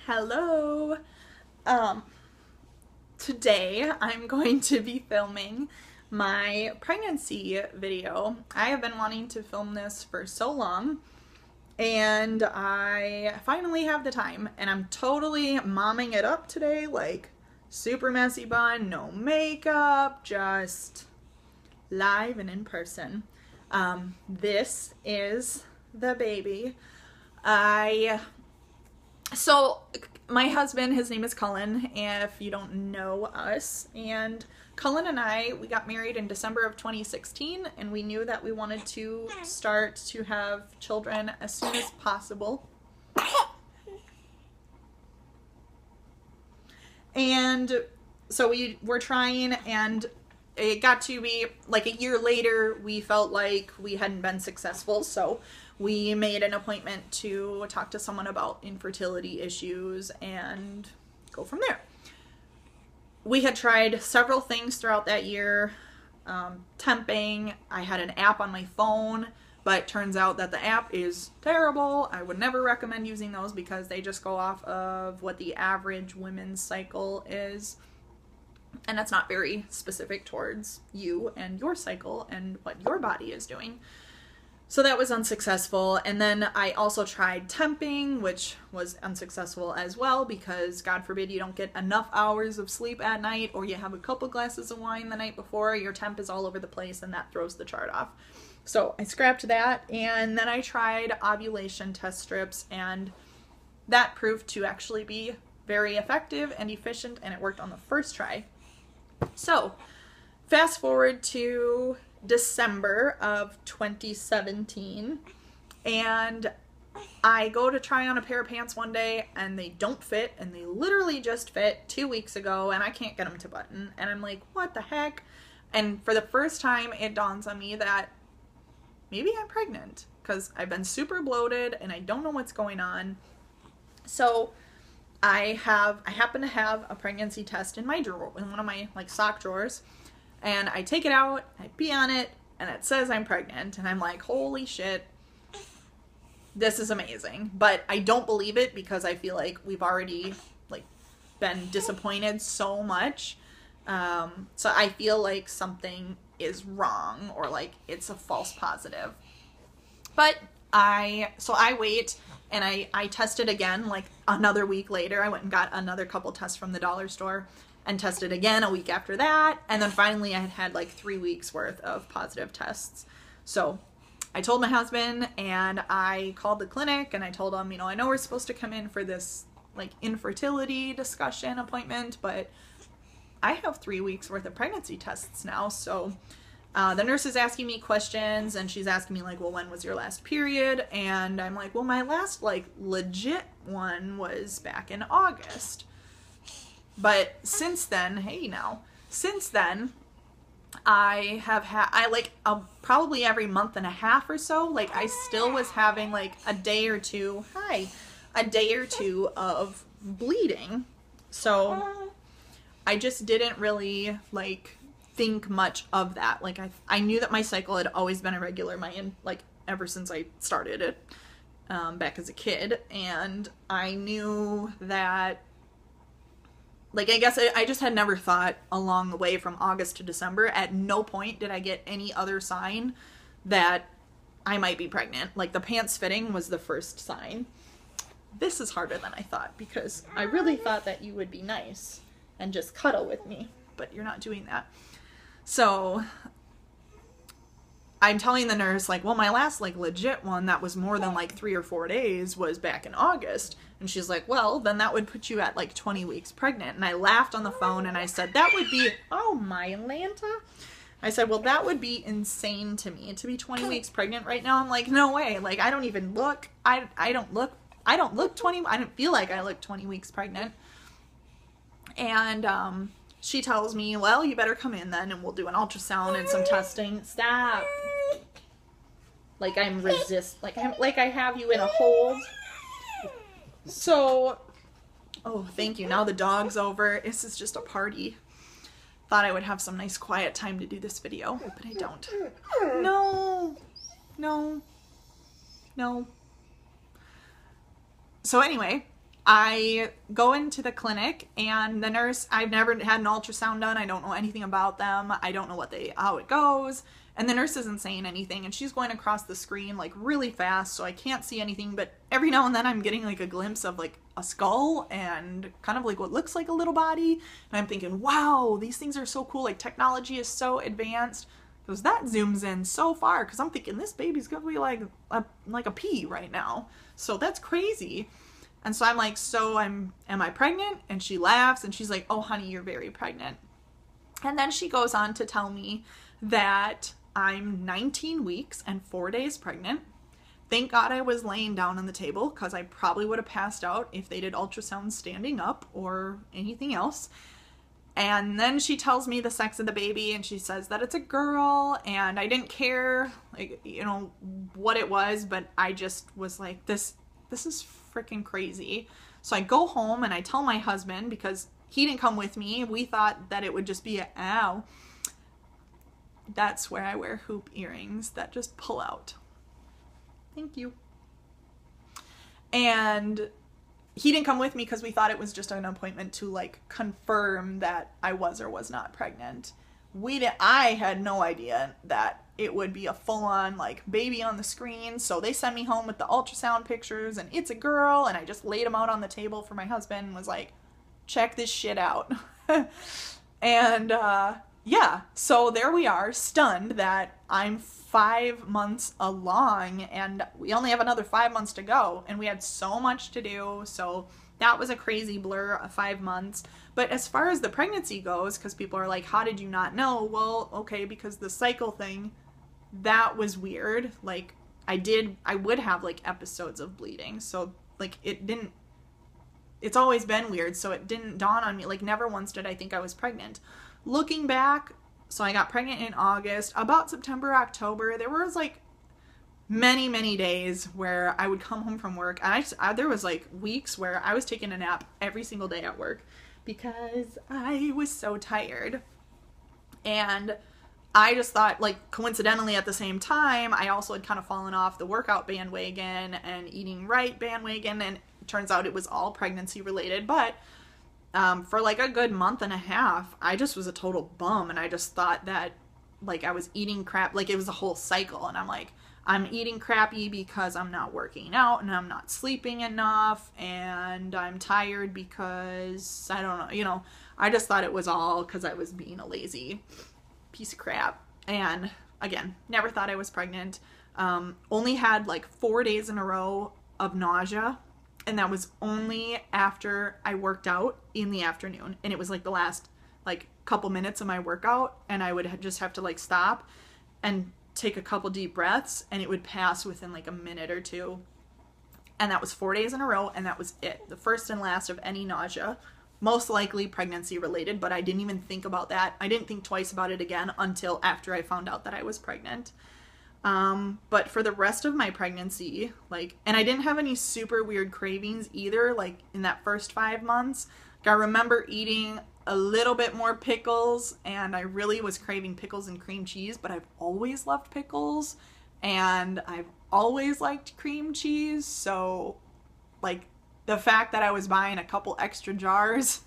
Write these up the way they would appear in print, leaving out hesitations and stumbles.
Hello. Today I'm going to be filming my pregnancy video. I have been wanting to film this for so long and I finally have the time, and I'm totally momming it up today, like super messy bun, no makeup, just live and in person. This is the baby. So my husband, his name is Cullen, if you don't know us, and Cullen and we got married in December of 2016, and we knew that we wanted to start to have children as soon as possible. And so we were trying, and it got to be like a year later, we felt like we hadn't been successful, so we made an appointment to talk to someone about infertility issues and go from there. We had tried several things throughout that year. Temping, I had an app on my phone, but turns out that the app is terrible. I would never recommend using those because they just go off of what the average women's cycle is. And that's not very specific towards you and your cycle and what your body is doing. So that was unsuccessful. And then I also tried temping, which was unsuccessful as well because God forbid you don't get enough hours of sleep at night, or you have a couple glasses of wine the night before, your temp is all over the place and that throws the chart off. So I scrapped that, and then I tried ovulation test strips, and that proved to actually be very effective and efficient, and it worked on the first try. So fast forward to December of 2017, and I go to try on a pair of pants one day and they don't fit, and they literally just fit 2 weeks ago, and I can't get them to button, and I'm like, what the heck? And for the first time it dawns on me that maybe I'm pregnant because I've been super bloated and I don't know what's going on. So I happen to have a pregnancy test in my drawer, in one of my sock drawers, and I take it out, I pee on it, and it says I'm pregnant, and I'm like, holy shit, this is amazing. But I don't believe it because I feel like we've already been disappointed so much. So I feel like something is wrong, or it's a false positive. But I wait, and I tested again another week later. I went and got another couple tests from the dollar store and tested again a week after that. And then finally I had 3 weeks worth of positive tests. So I told my husband, and I called the clinic, and I told him, I know we're supposed to come in for this infertility discussion appointment, but I have 3 weeks worth of pregnancy tests now. So the nurse is asking me questions, and she's asking me well, when was your last period? And I'm like, well, my last legit one was back in August. But since then, since then, I have had, probably every month and a half or so, I still was having a day or two of bleeding. So I just didn't really think much of that. I knew that my cycle had always been irregular ever since I started it back as a kid, and I knew that I guess I just had never thought along the way from August to December, at no point did I get any other sign that I might be pregnant. The pants fitting was the first sign. This is harder than I thought, because I really thought that you would be nice and just cuddle with me, but you're not doing that. So I'm telling the nurse, well, my last legit one that was more than 3 or 4 days was back in August. And she's like, well, then that would put you at 20 weeks pregnant. And I laughed on the phone, and I said, that would be, oh my Atlanta. I said, well, that would be insane to me to be 20 weeks pregnant right now. I'm like, no way. I don't even look, I don't look 20, I don't feel like I look 20 weeks pregnant. And she tells me, well, you better come in then, and we'll do an ultrasound and some testing. Stop. I'm I have you in a hold. So, oh, thank you. Now the dog's over. This is just a party. Thought I would have some nice quiet time to do this video, but I don't. No. So anyway, I go into the clinic, and the nurse, I've never had an ultrasound done. I don't know anything about them. I don't know how it goes. And the nurse isn't saying anything, and she's going across the screen like really fast, so I can't see anything, but every now and then I'm getting like a glimpse of like a skull and kind of like what looks like a little body. And I'm thinking, wow, these things are so cool. Like, technology is so advanced. Because that zooms in so far, because I'm thinking this baby's gonna be like a pea right now. So that's crazy. And so I'm like, am I pregnant? And she laughs, and she's like, oh honey, you're very pregnant. And then she goes on to tell me that I'm 19 weeks and 4 days pregnant. Thank God I was laying down on the table, because I probably would have passed out if they did ultrasound standing up or anything else. And then she tells me the sex of the baby, and she says that it's a girl, and I didn't care, like, you know, what it was, but I just was like, this is freaking crazy. So I go home and I tell my husband, because he didn't come with me. We thought that it would just be ow. That's where I wear hoop earrings that just pull out. Thank you. And he didn't come with me because we thought it was just an appointment to like confirm that I was or was not pregnant. I had no idea that it would be a full-on like baby on the screen. So they sent me home with the ultrasound pictures, and it's a girl, and I just laid them out on the table for my husband and was like, check this shit out. And yeah, so there we are, stunned that I'm 5 months along, and we only have another 5 months to go, and we had so much to do. So that was a crazy blur of 5 months. But as far as the pregnancy goes, because people are like, how did you not know? Well, okay, because the cycle thing, that was weird. Like, I would have like episodes of bleeding, so like it's always been weird, so it didn't dawn on me. Like, never once did I think I was pregnant. Looking back, so I got pregnant in August. About September, October, there was like many days where I would come home from work, and there was like weeks where I was taking a nap every single day at work because I was so tired. And I just thought, like, coincidentally at the same time, I also had kind of fallen off the workout bandwagon and eating right bandwagon, and it turns out it was all pregnancy related. But for like a good month and a half, I just was a total bum, and I just thought that like I was eating crap, like it was a whole cycle, and I'm like, I'm eating crappy because I'm not working out, and I'm not sleeping enough, and I'm tired because I don't know, you know, I just thought it was all because I was being a lazy piece of crap. And again, never thought I was pregnant. Only had like 4 days in a row of nausea, and that was only after I worked out in the afternoon, and it was like the last like couple minutes of my workout, and I would just have to like stop and take a couple deep breaths, and it would pass within like a minute or two. And that was 4 days in a row, and that was it, the first and last of any nausea, most likely pregnancy related, but I didn't even think about that. I didn't think twice about it again until after I found out that I was pregnant. But for the rest of my pregnancy, like, and I didn't have any super weird cravings either, like in that first 5 months. Like, I remember eating a little bit more pickles, and I really was craving pickles and cream cheese, but I've always loved pickles, and I've always liked cream cheese. So like the fact that I was buying a couple extra jars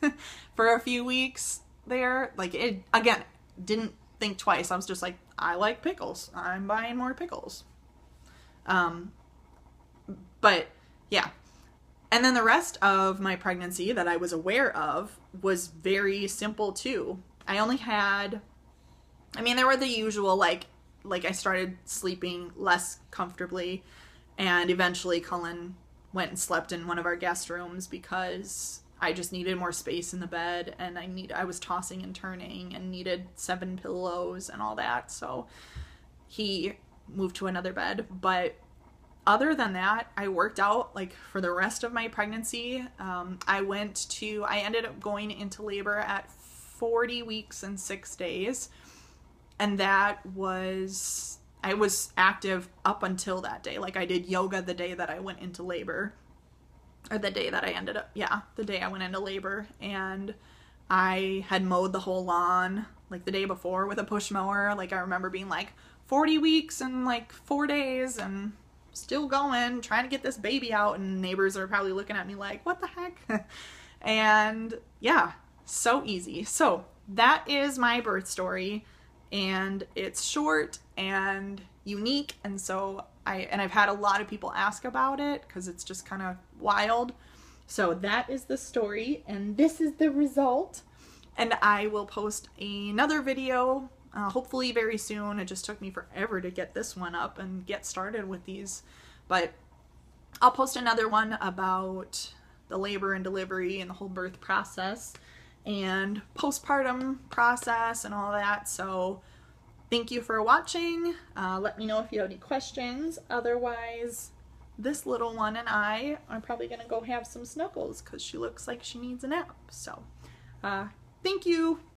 for a few weeks there, like, it, again, didn't think twice. I was just like, I like pickles, I'm buying more pickles. But yeah. And then the rest of my pregnancy that I was aware of was very simple too. I only had, I mean, there were the usual, like I started sleeping less comfortably, and eventually Cullen went and slept in one of our guest rooms because I just needed more space in the bed, and I was tossing and turning and needed 7 pillows and all that. So he moved to another bed. But other than that, I worked out like for the rest of my pregnancy. I ended up going into labor at 40 weeks and 6 days. And I was active up until that day. Like, I did yoga the day that I went into labor. Or the day that the day I went into labor. And I had mowed the whole lawn like the day before with a push mower. Like, I remember being like 40 weeks and like 4 days and still going, trying to get this baby out, and neighbors are probably looking at me like, what the heck? And yeah, so easy. So that is my birth story, and it's short and unique, and so I've had a lot of people ask about it because it's just kind of wild. So that is the story, and this is the result. And I will post another video, hopefully very soon. It just took me forever to get this one up and get started with these, but I'll post another one about the labor and delivery and the whole birth process and postpartum process and all that. So thank you for watching. Let me know if you have any questions. Otherwise, this little one and I are probably going to go have some snuggles because she looks like she needs a nap. So thank you.